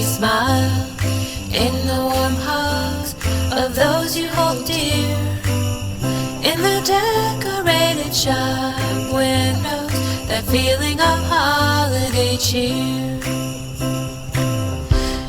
smile in the warm hugs of those you hold dear, in the decorated shop windows, that feeling of holiday cheer.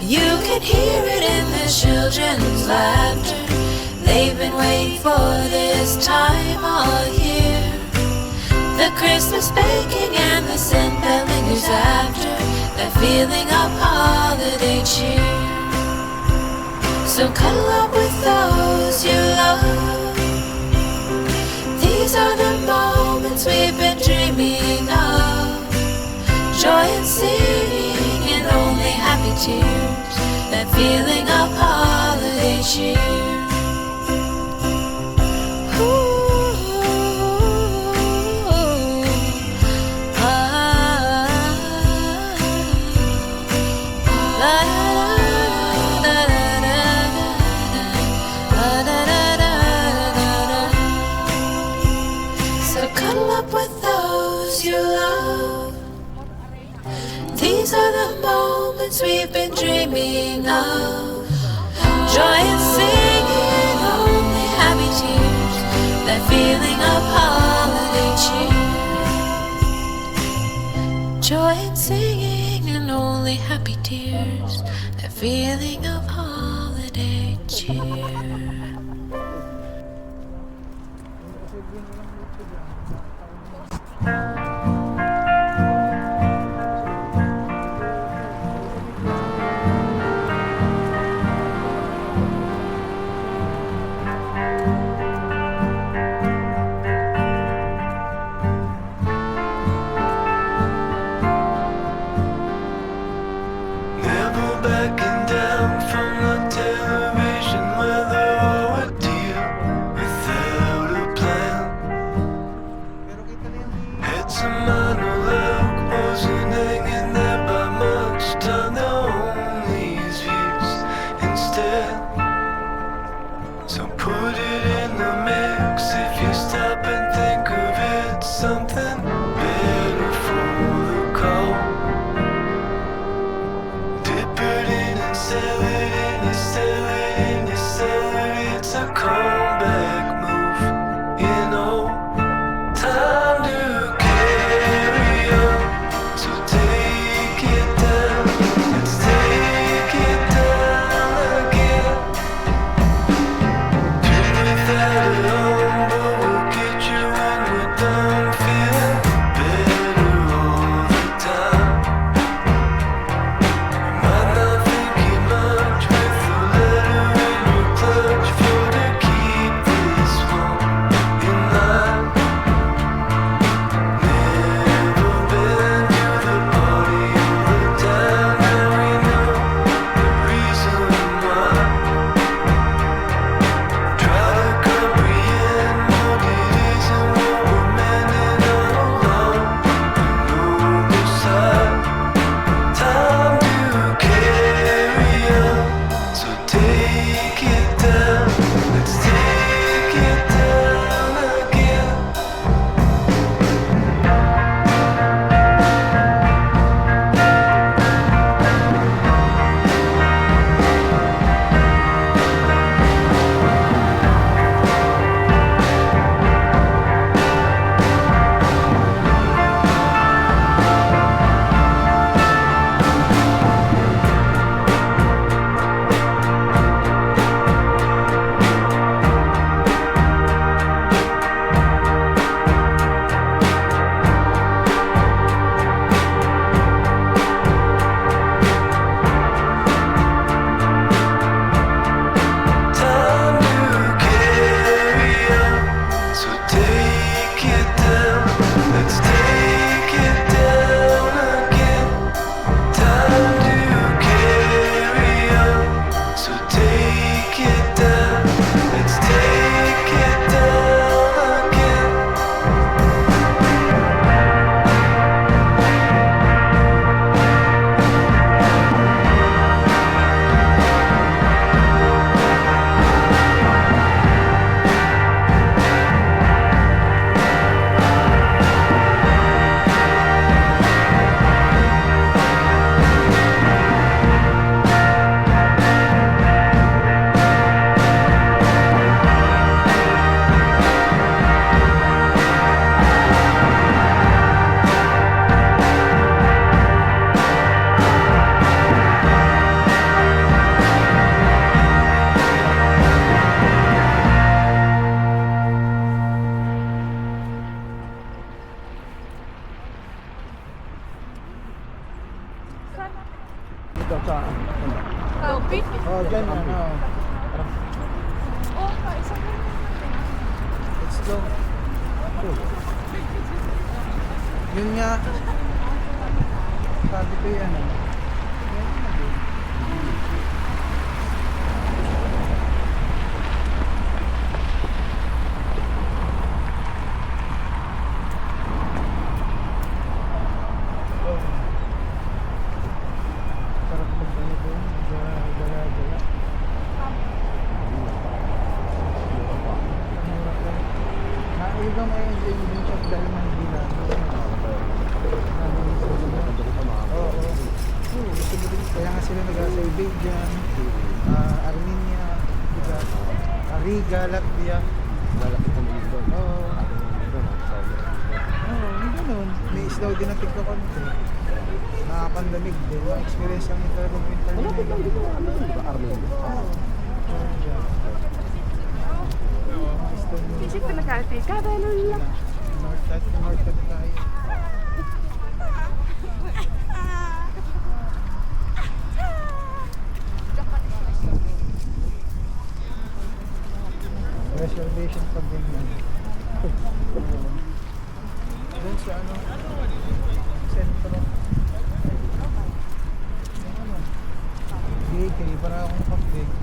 You can hear it in the children's laughter. They've been waiting for this time all year. The Christmas baking and the scent that lingers after, that feeling of holiday cheer. So cuddle up with those you love. These are the moments we've been dreaming of. Joy and singing and only happy tears, that feeling of holiday cheer. So cuddle up with those you love. These are the moments we've been dreaming of. Joy and singing, only happy tears, that feeling of holiday cheer. Joy and singing and only happy tears, that feeling of holiday cheer. Never backing down from the television, whether or a deal without a plan. Heads Oh, dyan ano. Let's go. Yun nga. Sabi ko yan. Sarap mag-ano ko yun. Gala-gala. Naigang may enjoy mo din siya dahil Manila. Oo. Gusto mo din. Kaya nga sila nag-Azerbaijan, Armenia, diba? Riga, Latvia. Oo. Oo, ganun. May isdaw din ang tigkakonti. Nakakandamig din. Ma-experience lang yung talagang winter na yun. Oo. Georgia. Mga isdaw mo. Isip ko nag-arte ka dahil lang. North tayo. Reservation pag ganyan. Doon sa ano? Sentro. Ano? Bakery, para akong nakapag-bake.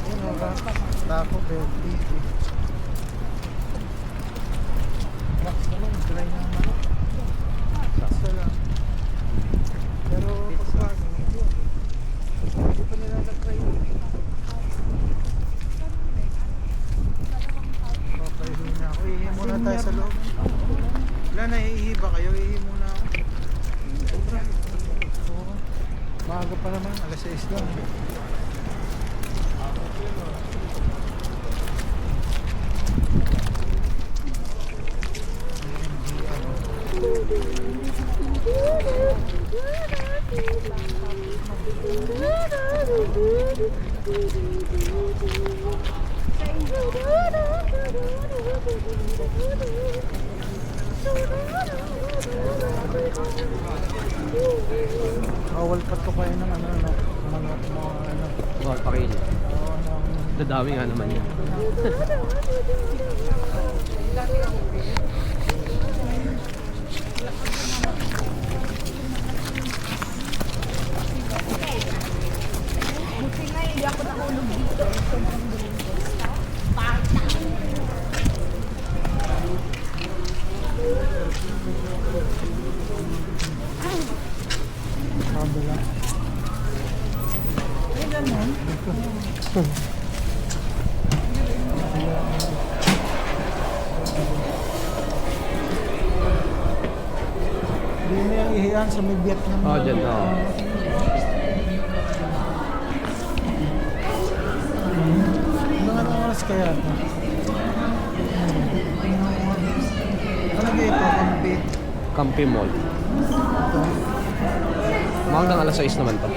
Yun o, tapo, bed, TV. Wax naman, dry naman. Saksa lang. Pero pag hindi pa nila nag-try yun. Okay, hihi na ako. Hihi muna tayo sa loob. Wala na, hihi ba kayo? Hihi muna ako. Sobra. Oo. Maaga pa naman, alas 6 lang. Bawal pa to kayo ng ano, mga ano. Bawal pa kayo. Oo, Dadawi nga naman yan. Buti nga, hindi ako nakulog dito. kabila. Ay, ganun. Hindi na yung ihiyan sa may Vietnam. Oh, dyan, oo. Mga oras kaya ito? Ano ba ito? Kampi? Campi Mall. Ito. Hanggang alas 6 naman to.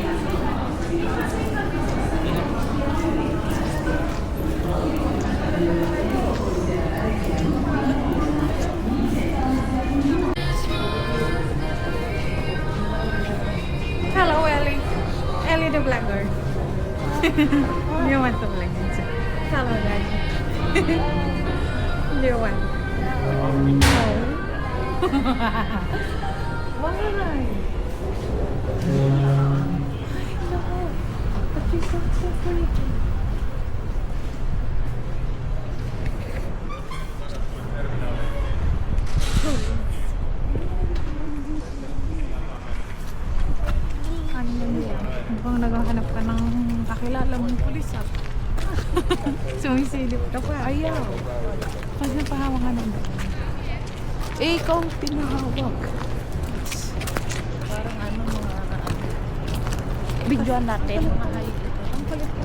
Hello, Ellie. Ellie the vlogger. You want to vlog? Hello, Daddy. You want? No. Why? But you look so pretty. Ano yun? Mukhang naghahanap ka ng kakilala mong pulis ah. Sumisilip ka pa. Ayaw. Pag napahawak ka ng eh, ikaw ang pinahawak. Parang ano mga videoan natin. Ang palit pa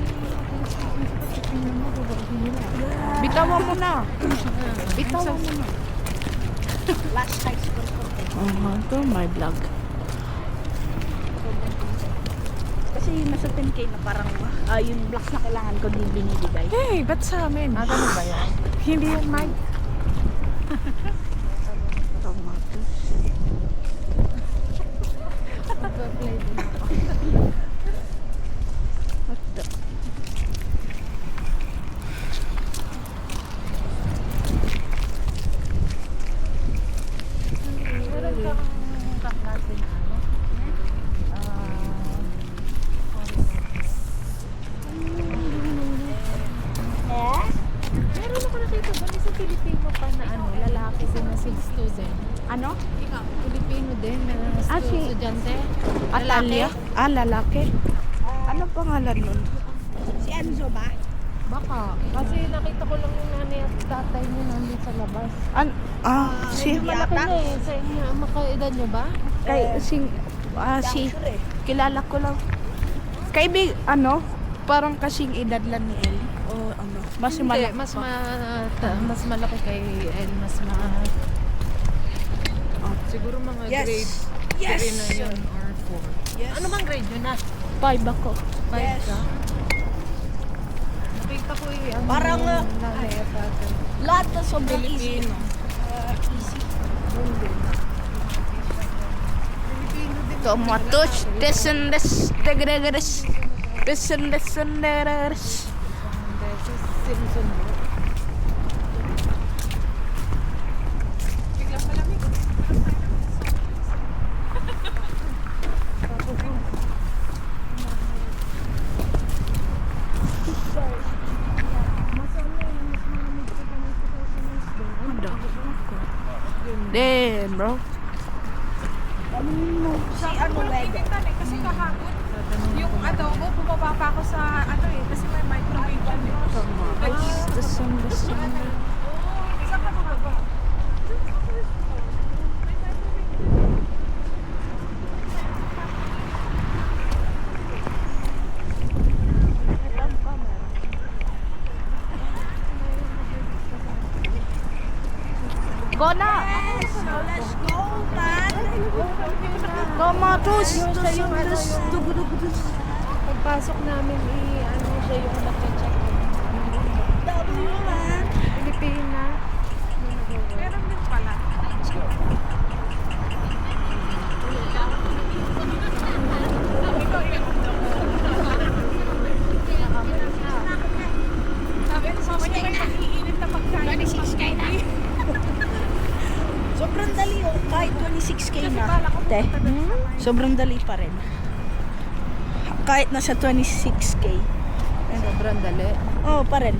bitawan mo na. Bitawan mo na. Last time ito my vlog. Kasi nasa 10K na parang yung blocks na kailangan ko din binibigay. Hey, ba't sa amin? Ganun ba yan? Hindi yan mine. Magpa-play din ako. Meron kang kaklase na ano? Meron ako nakita doon isang Pilipino pa na ano, lalaki din na student. Ano? Ikaw, Pilipino din na estudyante. Atalia? Lalaki. Ano pangalan nun? Si Enzo ba? Baka. Kasi nakita ko lang yung nanay at tatay niya nandun sa labas. Si Malaki na eh. Sa inyo, makaedad niyo ba? si kilala ko lang. Parang kasing edad lang ni Ellie. O ano? Mas Hindi, malaki mas malaki kay El. Siguro mga grade 3 na yun or 4. Ano bang grade yun na? 5 ako. 5 ka? Nakita ko yung Parang, nanay at tatay. Lahat na sobrang easy. Filipino. Easy. Hindi. Tomatos, desendes, degregeres, desendes. Simpson mo. Biglang malamig. Damn, bro. Kasi kahapon, yung adobo, bumaba pa ako sa ano eh, kasi may microwave dyan eh. Saan ka bumaba? Go na! Let's go, man! Tomatos! Pagpasok namin, ano siya yung nagka-check. W, man! Pilipina. Meron din pala. Sabi, mamaya may mag-iinit na pagkain. 26K na. Sobrang dali oh, kahit 26K na. Te, sobrang dali pa rin. Kahit nasa 26K. Sobrang dali. Oo, pa rin.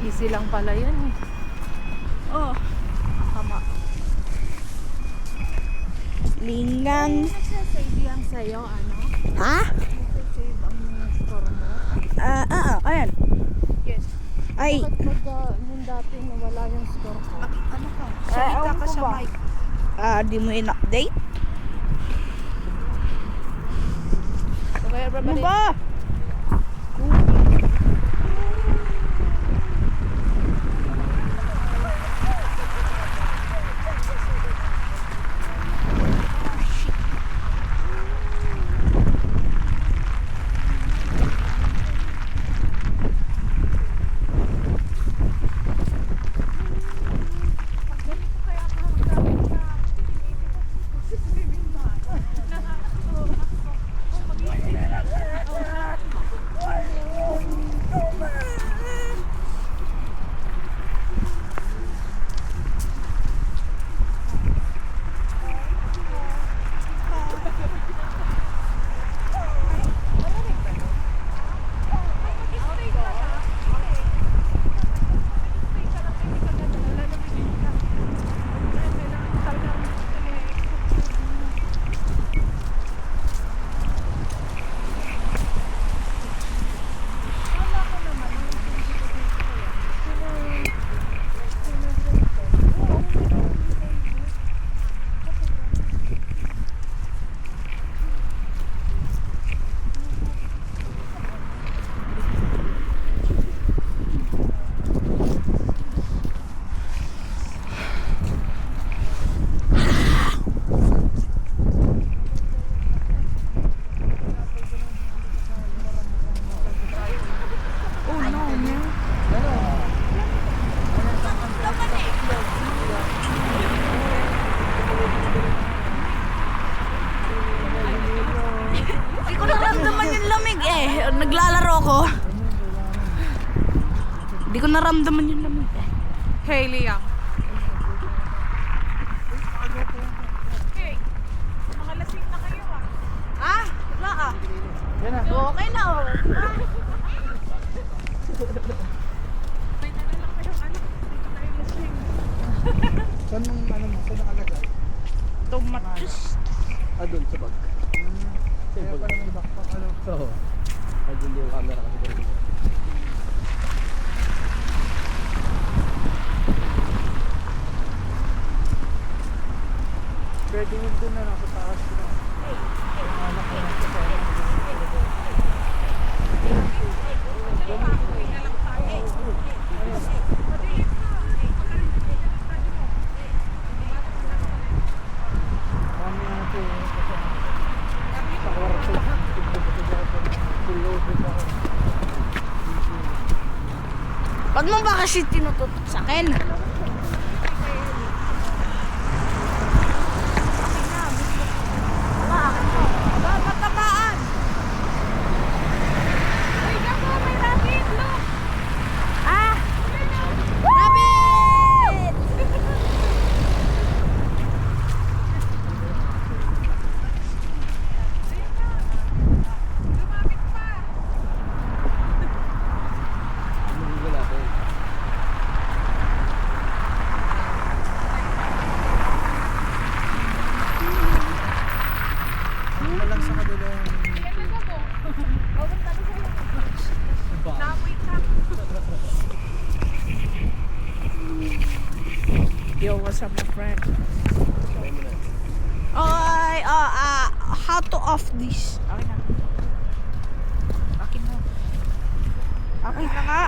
Easy lang pala yun eh. Oo. Tama. Lingang. Nagsasave yan sa'yo, ano? Ha? Nagsasave ang score mo. Ayan. Yes. Ay. Bakit pag yung dati nawala yung score ko? Ano ka? Salita ka sa mic. Di mo in-update? Okay, Ano everybody. ba? naglalaro ko, hindi ko naramdaman yung lamig. Hey, Liam. Hey, mga lasing na kayo ah. Ah, wala ah. Yan na. Okay na oh. May nalala kayong anak. Dito kayo lasing. Saan mo, ano mo, saan nakalagay? Tomatis. Doon sa bag. Kaya pala may backpack, ano? Oo. Doon yung camera kasi dito. Pwede yun doon na lang sa taas ko na. Yung anak ko na sa taas. Kami na ito eh. Sa kwarto. Tulog ako. Ba't mo ba kasi tinututok sa akin? Patamaan! Ay, gabo, may rabbit. Look. Ah! Rabbit! Lumapit pa. Wala ko. Ano na lang sa kabila. Yan na gabo. Bawal na sa'yo. Naamoy ka. Yo, what's up, my friend? How to off this? Okay na. Akin na. Akin na nga.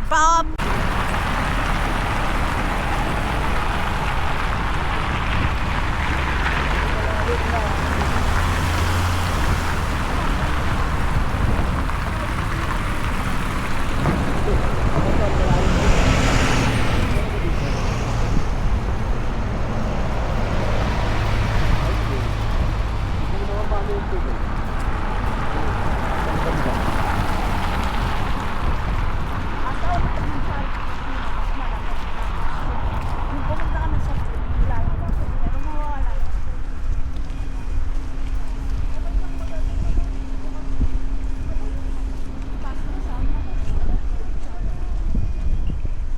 Pop!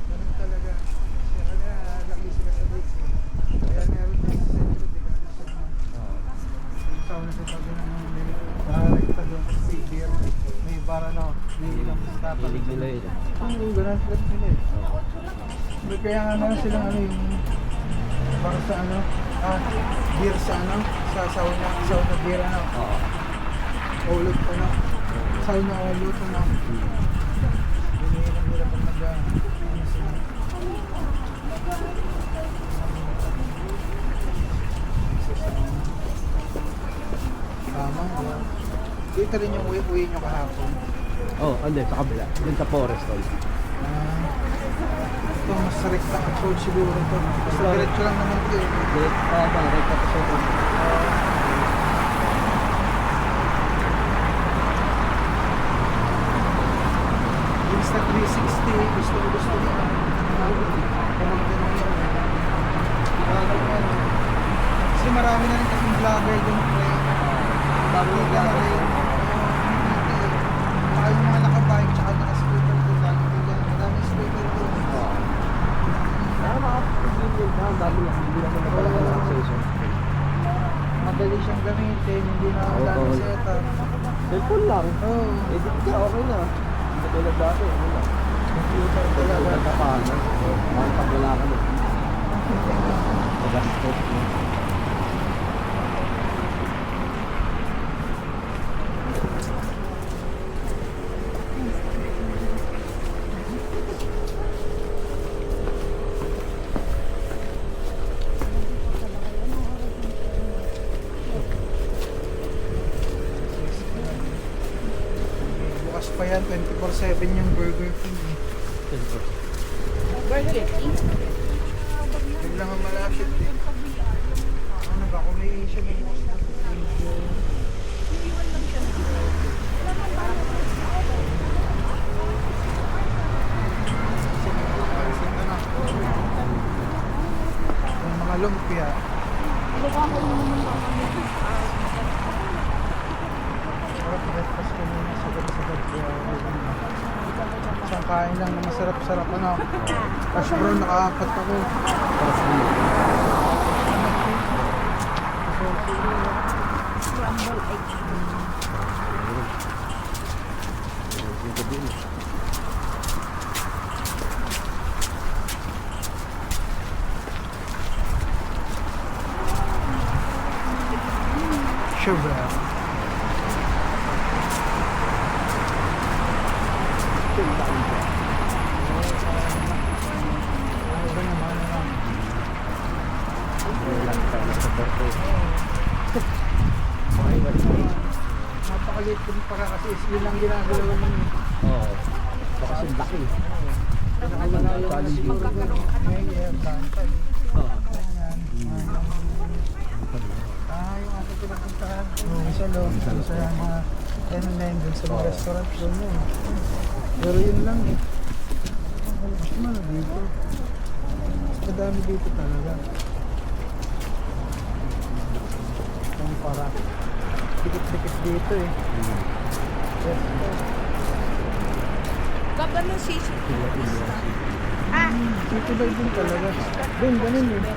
Ganun talaga. Kasi kanya laki sila sa bridge. Kaya meron din sa sentro. Di ka yung sauna sa tabi ng rekta doon si Beer. May bara na. May ilang tapat. Hilig nila yun. Oo, ganun sila sila eh. May kaya nga naman silang ano yung para sa ano beer sa ano sa sauna beer ano Oo. ulot ano sauna ulot ano hinihilang nila pag nag ano sila tama diba? Dito rin yung uwi nyo kahapon. Ande, sa kabila. Doon sa forest hall. Ito mas rekta ang approach siguro ito. Basta diretso lang naman ito eh. Direct ako sa ito. Insta 360, gusto niya. Pamangkin mo yun. Kasi marami na rin kasing vlogger yung play. Bago ka na rin. Baka yung mga nakabike tsaka naka-scooter doon. Madami scooter doon. Ang dami yan. Hindi naman na pala relaxation. Madali siyang gamitin, hindi na ang dami setup. Cellphone lang. Oo. Edit ka, okay na. Hindi tulad dati. Ano lang. Computer Wala talaga. ka pa. Mahal pag wala ka na. Pagastos mo. Bukas pa yan, 24/7 yung Burger King eh. Burger King? Biglang ang malapit eh. Ano ba, kung may Asian yung bukas na. lumpia. Sarap breakfast ko muna sa gabi. Isang kain lang na masarap-sarap ano. Cash brown, nakaapat ako. Sugar. Napakaliit din para kasi yun lang ginagawa mo. Oo. Baka kasi laki. Pinakamalayo na siguro. Ngayon, bantay. Oo. Yung ato pinapuntahan. Isa lo. Isa mga M&M dun sa mga restaurant doon yun. Pero yun lang eh. Mas mahal dito. Mas madami dito talaga. Yung para dikit-dikit dito eh. Yes. Gabano sisi. City vibe din talaga. Doon, ganun eh.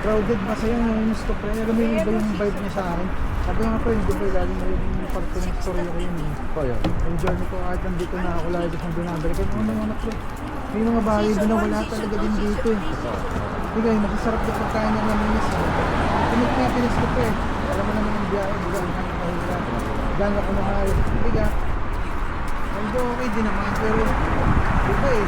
Crowded, masaya yung gusto ko. Alam mo yung iba yung vibe niya sa akin. Sabi nga po yung Dubai, lagi na yung parte ng story ko yun eh. Kaya. Yung journey ko kahit nandito na ako, lagi kong binabalik. Kaya ano mga pre, may mga bahay doon na wala talaga din dito eh. Diba, yung masasarap na pagkain ng laminis eh. Pinag-Pilipinas ko po eh. Alam mo naman yung biyahe, diba, ang kahila. Gano'n ako mahal. Diba, although okay din naman, pero diba eh,